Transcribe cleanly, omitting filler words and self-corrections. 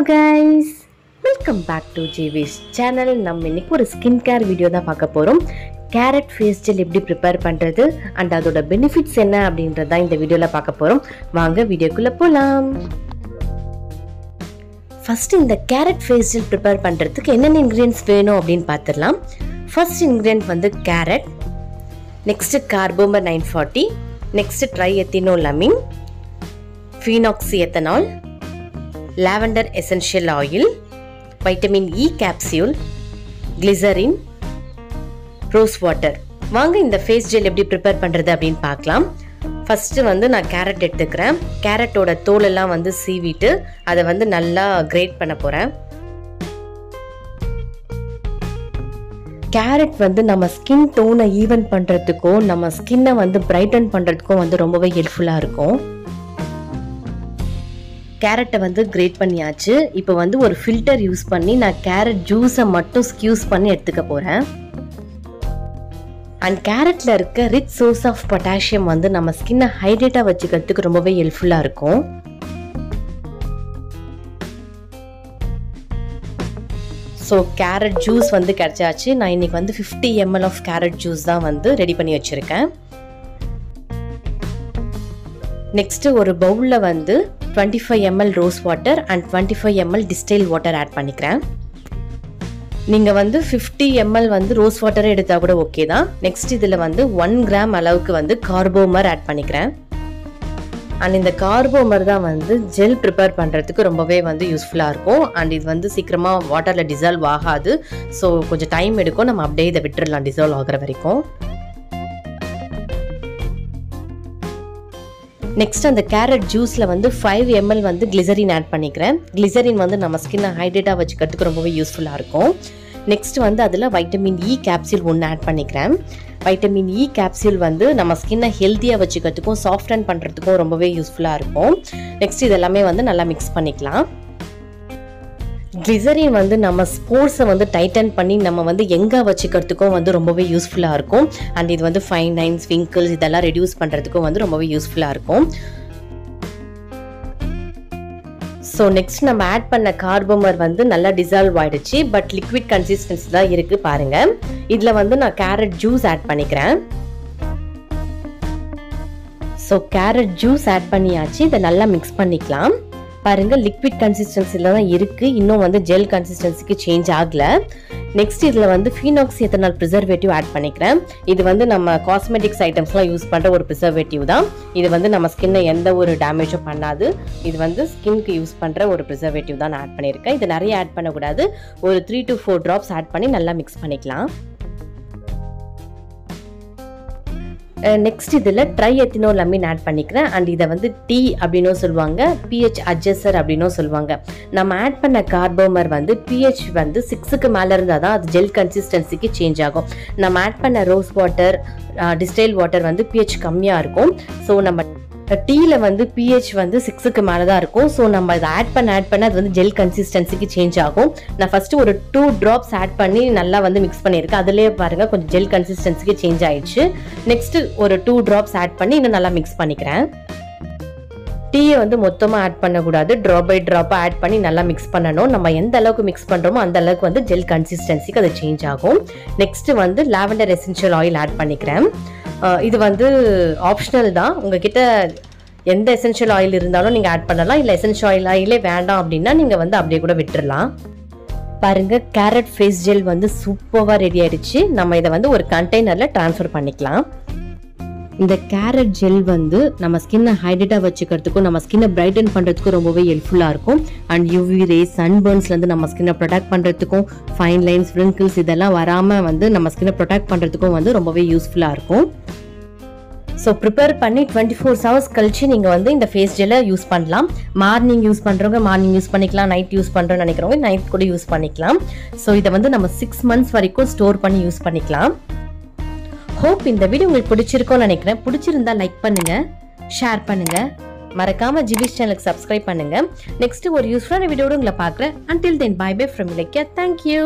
guys, welcome back to Jivish channel. நம்ம இன்னைக்கு ஒரு ஸ்கின் கேர் வீடியோ தான் பார்க்க போறோம். கேரட் ஃபேஸ் ஜெல் எப்படி ப்ரிப்பேர் பண்றது and அதோட பெனிஃபிட்ஸ் என்ன அப்படின்றத இந்த வீடியோல பார்க்க போறோம். வாங்க வீடியோக்குள்ள போலாம். ஃபர்ஸ்ட் இந்த கேரட் ஃபேஸ் ஜெல் ப்ரிப்பேர் பண்றதுக்கு என்னென்ன இன்கிரிடியன்ட்ஸ் வேணும் அப்படினு பார்த்திடலாம். ஃபர்ஸ்ட் இன்கிரிடியன்ட் வந்து carrot, next carbomer 940, next triethanolamine, phenoxyethanol, lavender essential oil, vitamin E capsule, glycerin, rose water. வாங்க இந்த ஃபேஸ் ஜெல் எப்படி ப்ரிப்பேர் பண்றது அப்படினு பார்க்கலாம். ஃபர்ஸ்ட் வந்து நான் கேரட் எடுத்துக்கிறேன். கேரட்டோட தோல் எல்லாம் வந்து சீவிட்டு அதை வந்து நல்லா கிரேட் பண்ண போறேன். கேரட் வந்து நம்ம ஸ்கின் டோனை ஈவன் பண்றதுக்கும் நம்ம ஸ்கின்னை வந்து பிரைட்டன் பண்றதுக்கும் வந்து ரொம்பவே ஹெல்ப்ஃபுல்லா இருக்கும். கேரட்டை வந்து கிரேட் பண்ணியாச்சு. இப்போ வந்து ஒரு ஃபில்டர் யூஸ் பண்ணி நான் கேரட் ஜூஸை மட்டும் ஸ்க்யூஸ் பண்ணி எடுத்துக்க போறேன். அண்ட் கேரட்ல இருக்க ரிச் சோர்ஸ் ஆஃப் பொட்டாசியம் வந்து நம்ம ஸ்கின்னை ஹைட்ரேட்டா வச்சுக்கிறதுக்கு ரொம்பவே ஹெல்ப்ஃபுல்லா இருக்கும். ஸோ கேரட் ஜூஸ் வந்து கிடைச்சாச்சு. நான் இன்னைக்கு வந்து 50 ml ஆஃப் கேரட் ஜூஸ் தான் வந்து ரெடி பண்ணி வச்சிருக்கேன். நெக்ஸ்ட் ஒரு பவுல்ல வந்து 25 ml rose water and 25 ml distilled water add பண்ணிக்கிறேன். நீங்க வந்து 50 ml வந்து ரோஸ் வாட்டரை எடுத்தா கூட ஓகே தான். நெக்ஸ்ட் இதுல வந்து 1 கிராம் அளவுக்கு வந்து கார்போமர் ஆட் பண்ணிக்கிறேன். அண்ட் இந்த கார்போமர் தான் வந்து ஜெல் ப்ரிப்பேர் பண்றதுக்கு ரொம்பவே வந்து யூஸ்ஃபுல்லா இருக்கும். அண்ட் இது வந்து சீக்கிரமா வாட்டர்ல டிசால்வ் ஆகாது. ஸோ கொஞ்சம் டைம் எடுக்கும். நம்ம அப்படியே இதை விட்டுடலாம் டிசால்வ் ஆகிற வரைக்கும். நெக்ஸ்ட் அந்த கேரட் ஜூஸில் வந்து 5 ml வந்து கிளிசரின் ஆட் பண்ணிக்கிறேன். கிளிசரின் வந்து நம்ம ஸ்கின்னை ஹைட்ரேட்டாக வச்சுக்கிறதுக்கு ரொம்பவே யூஸ்ஃபுல்லாக இருக்கும். நெக்ஸ்ட் வந்து அதில் வைட்டமின் இ கேப்சூல் 1 ஆட் பண்ணிக்கிறேன். வைட்டமின் இ கேப்சூல் வந்து நம்ம ஸ்கின்னை ஹெல்த்தியாக வச்சுக்கிறதுக்கும் சாஃப்டன் பண்ணுறதுக்கும் ரொம்பவே யூஸ்ஃபுல்லாக இருக்கும். நெக்ஸ்ட் இதெல்லாமே வந்து நல்லா மிக்ஸ் பண்ணிக்கலாம். கிளிசரின் வந்து நம்ம ஸ்போர்ஸை வந்து டைட்டன் பண்ணி நம்ம வந்து எங்கே வச்சுக்கிறதுக்கும் வந்து ரொம்பவே யூஸ்ஃபுல்லாக இருக்கும். அண்ட் இது வந்து ஃபைன் லைன்ஸ், விங்கிள்ஸ் இதெல்லாம் ரெடியூஸ் பண்ணுறதுக்கும் வந்து ரொம்பவே யூஸ்ஃபுல்லாக இருக்கும். ஸோ நெக்ஸ்ட் நம்ம ஆட் பண்ண கார்போமர் வந்து நல்லா டிசால்வ் ஆயிடுச்சு. பட் லிக்விட் கன்சிஸ்டன்சி தான் இருக்குது பாருங்க. இதில் வந்து நான் கேரட் ஜூஸ் ஆட் பண்ணிக்கிறேன். ஸோ கேரட் ஜூஸ் ஆட் பண்ணியாச்சு. இதை நல்லா மிக்ஸ் பண்ணிக்கலாம். பாருங்க லிக்விட் கன்சிஸ்டன்சில தான் இருக்கு. இன்னும் வந்து ஜெல் கன்சிஸ்டன்சிக்கு சேஞ்ச் ஆகல. நெக்ஸ்ட் இதுல வந்து phenoxyethanol ப்ரிசர்வேட்டிவ் ஆட் பண்ணிக்கிறேன். இது வந்து நம்ம காஸ்மெட்டிக்ஸ் ஐட்டம்ஸ்லாம் யூஸ் பண்ற ஒரு ப்ரிசர்வேட்டிவ் தான். இது வந்து நம்ம ஸ்கின்னை எந்த ஒரு டேமேஜும் பண்ணாது. இது வந்து ஸ்கின்க்கு யூஸ் பண்ற ஒரு ப்ரிசர்வேட்டிவ் தான் நான் ஆட் பண்ணியிருக்கேன். இது நிறைய ஆட் பண்ணக்கூடாது. ஒரு 3 to 4 drops ஆட் பண்ணி நல்லா மிக்ஸ் பண்ணிக்கலாம். நெக்ஸ்ட் இதில் ட்ரைஎத்தினோலமைன் ஆட் பண்ணிக்கிறேன். அண்ட் இதை வந்து டீ அப்படின்னும் சொல்லுவாங்க, பிஹெச் அட்ஜஸ்டர் அப்படின்னும் சொல்லுவாங்க. நம்ம ஆட் பண்ண கார்போமர் வந்து பிஹெச் வந்து 6க்கு மேலே இருந்தால் தான் அது ஜெல் கன்சிஸ்டன்சிக்கு சேஞ்ச் ஆகும். நம்ம ஆட் பண்ண ரோஸ் வாட்டர், டிஸ்டைல் வாட்டர் வந்து பிஹெச் கம்மியாக இருக்கும். ஸோ நம்ம டீயில் வந்து பிஹெச் வந்து 6க்கு மேலே தான் இருக்கும். ஸோ நம்ம இதை ஆட் பண்ண அது வந்து ஜெல் கன்சிஸ்டன்சிக்கு சேஞ்ச் ஆகும். நான் ஃபர்ஸ்ட் ஒரு 2 drops ஆட் பண்ணி நல்லா வந்து மிக்ஸ் பண்ணியிருக்கேன். அதிலே பாருங்க கொஞ்சம் ஜெல் கன்சிஸ்டன்சிக்கு சேஞ்ச் ஆயிடுச்சு. நெக்ஸ்ட் ஒரு 2 drops ஆட் பண்ணி இன்னும் நல்லா மிக்ஸ் பண்ணிக்கிறேன். டீயை வந்து மொத்தமாக ஆட் பண்ணக்கூடாது. ட்ராப் பை ட்ராப்பாக ஆட் பண்ணி நல்லா மிக்ஸ் பண்ணணும். நம்ம எந்த அளவுக்கு மிக்ஸ் பண்ணுறோமோ அந்த அளவுக்கு வந்து ஜெல் கன்சிஸ்டன்சிக்கு அது சேஞ்ச் ஆகும். நெக்ஸ்ட் வந்து லாவெண்டர் எசென்ஷியல் ஆயில் ஆட் பண்ணிக்கிறேன். இது வந்து ஆப்ஷனல் தான். உங்ககிட்ட எந்த எசென்ஷியல் ஆயில் இருந்தாலும் நீங்கள் ஆட் பண்ணலாம். இல்லை எசென்ஷியல் ஆயிலே வேண்டாம் அப்படின்னா நீங்கள் வந்து அப்படியே கூட விட்டுடலாம். பாருங்க கேரட் ஃபேஸ் ஜெல் வந்து சூப்பராக ரெடி ஆயிடுச்சு. நம்ம இதை வந்து ஒரு கண்டெய்னரில் ட்ரான்ஸ்ஃபர் பண்ணிக்கலாம். இந்த கேரட் ஜெல் வந்து நம்ம ஸ்கின்னை ஹைட்ரேட்டாக வச்சுக்கிறதுக்கும் நம்ம ஸ்கின்னை பிரைட்டன் பண்ணுறதுக்கும் ரொம்பவே ஹெல்ப்ஃபுல்லாக இருக்கும். அண்ட் யூவி ரேஸ், சன்பர்ன்ஸ்லேருந்து நம்ம ஸ்கின்னை ப்ரொடெக்ட் பண்ணுறதுக்கும், ஃபைன் லைன்ஸ், விரிங்கிள்ஸ் இதெல்லாம் வராமல் வந்து நம்ம ஸ்கின்னை ப்ரொடெக்ட் பண்ணுறதுக்கும் வந்து ரொம்பவே யூஸ்ஃபுல்லாக இருக்கும். ஸோ ப்ரிப்பேர் பண்ணி 24 hours கழிச்சு நீங்கள் வந்து இந்த ஃபேஸ் ஜெல்லை யூஸ் பண்ணலாம். மார்னிங் யூஸ் பண்ணுறவங்க மார்னிங் யூஸ் பண்ணிக்கலாம். நைட் யூஸ் பண்ணுறோன்னு நினைக்கிறவங்க நைட் கூட யூஸ் பண்ணிக்கலாம். ஸோ இதை வந்து நம்ம 6 months வரைக்கும் ஸ்டோர் பண்ணி யூஸ் பண்ணிக்கலாம். ஹோப் இந்த வீடியோ உங்களுக்கு பிடிச்சிருக்கும்னு நினைக்கிறேன். பிடிச்சிருந்தா லைக் பண்ணுங்க, ஷேர் பண்ணுங்க, மறக்காம ஜிவிஷ் சேனலுக்கு சப்ஸ்கிரைப் பண்ணுங்க. நெக்ஸ்ட் ஒரு யூஸ்ஃபுல்லான வீடியோட உங்களை பார்க்குறேன். Until then, bye bye from Lekya. Thank you.